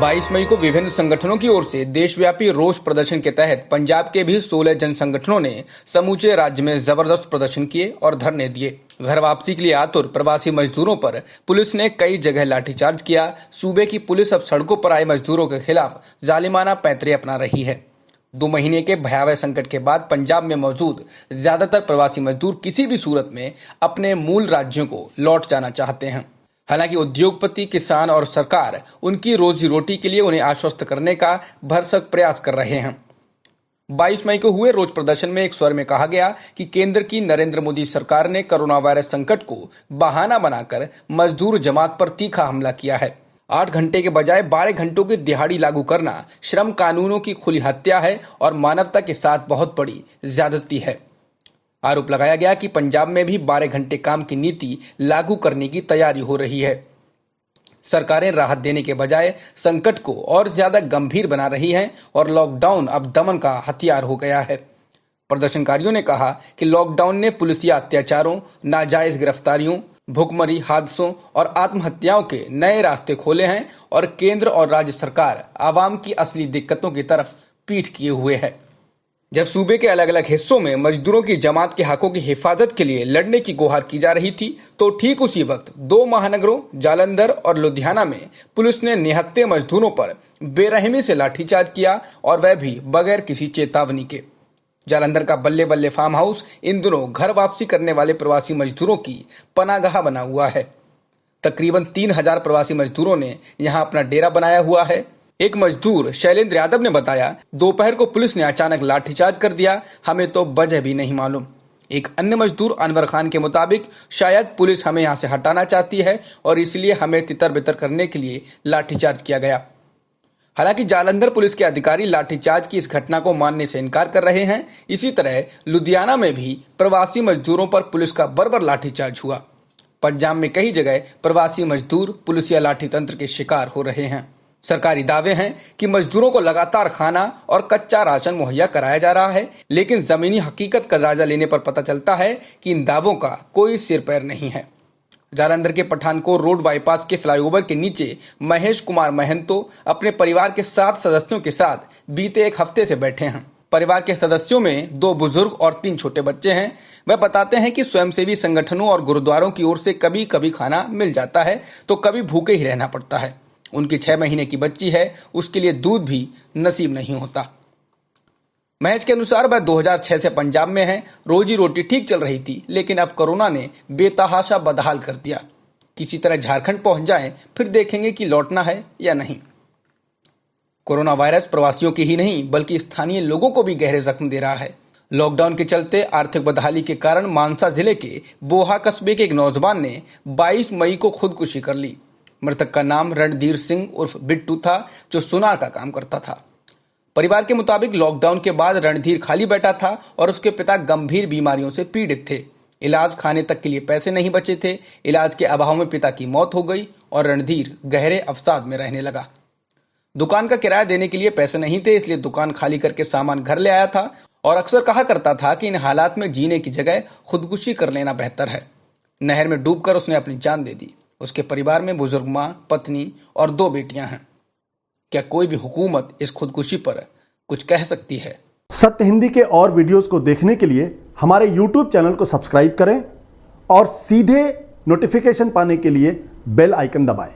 22 मई को विभिन्न संगठनों की ओर से देशव्यापी रोष प्रदर्शन के तहत पंजाब के भी 16 जन संगठनों ने समूचे राज्य में जबरदस्त प्रदर्शन किए और धरने दिए। घर वापसी के लिए आतुर प्रवासी मजदूरों पर पुलिस ने कई जगह लाठीचार्ज किया। सूबे की पुलिस अब सड़कों पर आए मजदूरों के खिलाफ जालिमाना पैंतरे अपना रही है। 2 महीने के भयावह संकट के बाद पंजाब में मौजूद ज्यादातर प्रवासी मजदूर किसी भी सूरत में अपने मूल राज्यों को लौट जाना चाहते हैं। हालांकि उद्योगपति, किसान और सरकार उनकी रोजी रोटी के लिए उन्हें आश्वस्त करने का भरसक प्रयास कर रहे हैं। 22 मई को हुए रोष प्रदर्शन में एक स्वर में कहा गया कि केंद्र की नरेंद्र मोदी सरकार ने कोरोना वायरस संकट को बहाना बनाकर मजदूर जमात पर तीखा हमला किया है। 8 घंटे के बजाय 12 घंटों की दिहाड़ी लागू करना श्रम कानूनों की खुली हत्या है और मानवता के साथ बहुत बड़ी ज्यादती है। आरोप लगाया गया कि पंजाब में भी 12 घंटे काम की नीति लागू करने की तैयारी हो रही है। सरकारें राहत देने के बजाय संकट को और ज्यादा गंभीर बना रही हैं और लॉकडाउन अब दमन का हथियार हो गया है। प्रदर्शनकारियों ने कहा कि लॉकडाउन ने पुलिसिया अत्याचारों, नाजायज गिरफ्तारियों, भुखमरी हादसों और आत्महत्याओं के नए रास्ते खोले हैं और केंद्र और राज्य सरकार आवाम की असली दिक्कतों की तरफ पीठ किए हुए है। जब सूबे के अलग अलग हिस्सों में मजदूरों की जमात के हकों की हिफाजत के लिए लड़ने की गुहार की जा रही थी, तो ठीक उसी वक्त 2 महानगरों जालंधर और लुधियाना में पुलिस ने निहत्थे मजदूरों पर बेरहमी से लाठीचार्ज किया और वह भी बगैर किसी चेतावनी के। जालंधर का बल्ले बल्ले फार्म हाउस इन दिनों घर वापसी करने वाले प्रवासी मजदूरों की पनागाह बना हुआ है। तकरीबन 3000 प्रवासी मजदूरों ने यहाँ अपना डेरा बनाया हुआ है। एक मजदूर शैलेंद्र यादव ने बताया, दोपहर को पुलिस ने अचानक लाठीचार्ज कर दिया, हमें तो वजह भी नहीं मालूम। एक अन्य मजदूर अनवर खान के मुताबिक शायद पुलिस हमें यहाँ से हटाना चाहती है और इसलिए हमें तितर बितर करने के लिए लाठीचार्ज किया गया। हालांकि जालंधर पुलिस के अधिकारी लाठीचार्ज की इस घटना को मानने से इनकार कर रहे हैं। इसी तरह लुधियाना में भी प्रवासी मजदूरों पर पुलिस का बर्बर लाठीचार्ज हुआ। पंजाब में कई जगह प्रवासी मजदूर पुलिसिया लाठी तंत्र के शिकार हो रहे हैं। सरकारी दावे हैं कि मजदूरों को लगातार खाना और कच्चा राशन मुहैया कराया जा रहा है, लेकिन जमीनी हकीकत का जायजा लेने पर पता चलता है कि इन दावों का कोई सिर पैर नहीं है। जालंधर के पठानकोट रोड बाईपास के फ्लाईओवर के नीचे महेश कुमार महंतो अपने परिवार के 7 सदस्यों के साथ बीते एक हफ्ते से बैठे हैं। परिवार के सदस्यों में 2 बुजुर्ग और 3 छोटे बच्चे हैं। वह बताते हैं कि स्वयंसेवी संगठनों और गुरुद्वारों की ओर से कभी कभी खाना मिल जाता है तो कभी भूखे ही रहना पड़ता है। उनकी 6 महीने की बच्ची है, उसके लिए दूध भी नसीब नहीं होता। महेश के अनुसार वह 2006 से पंजाब में है। रोजी रोटी ठीक चल रही थी, लेकिन अब कोरोना ने बेतहाशा बदहाल कर दिया। किसी तरह झारखंड पहुंच जाएं, फिर देखेंगे कि लौटना है या नहीं। कोरोना वायरस प्रवासियों की ही नहीं बल्कि स्थानीय लोगों को भी गहरे जख्म दे रहा है। लॉकडाउन के चलते आर्थिक बदहाली के कारण मानसा जिले के बोहा कस्बे के एक नौजवान ने 22 मई को खुदकुशी कर ली। मृतक का नाम रणधीर सिंह उर्फ बिट्टू था, जो सुनार का काम करता था। परिवार के मुताबिक लॉकडाउन के बाद रणधीर खाली बैठा था और उसके पिता गंभीर बीमारियों से पीड़ित थे। इलाज खाने तक के लिए पैसे नहीं बचे थे। इलाज के अभाव में पिता की मौत हो गई और रणधीर गहरे अवसाद में रहने लगा। दुकान का किराया देने के लिए पैसे नहीं थे, इसलिए दुकान खाली करके सामान घर ले आया था और अक्सर कहा करता था कि इन हालात में जीने की जगह खुदकुशी कर लेना बेहतर है। नहर में डूबकर उसने अपनी जान दे दी। उसके परिवार में बुजुर्ग माँ, पत्नी और 2 बेटियां हैं। क्या कोई भी हुकूमत इस खुदकुशी पर कुछ कह सकती है? सत्य हिंदी के और वीडियोस को देखने के लिए हमारे YouTube चैनल को सब्सक्राइब करें और सीधे नोटिफिकेशन पाने के लिए बेल आइकन दबाएं।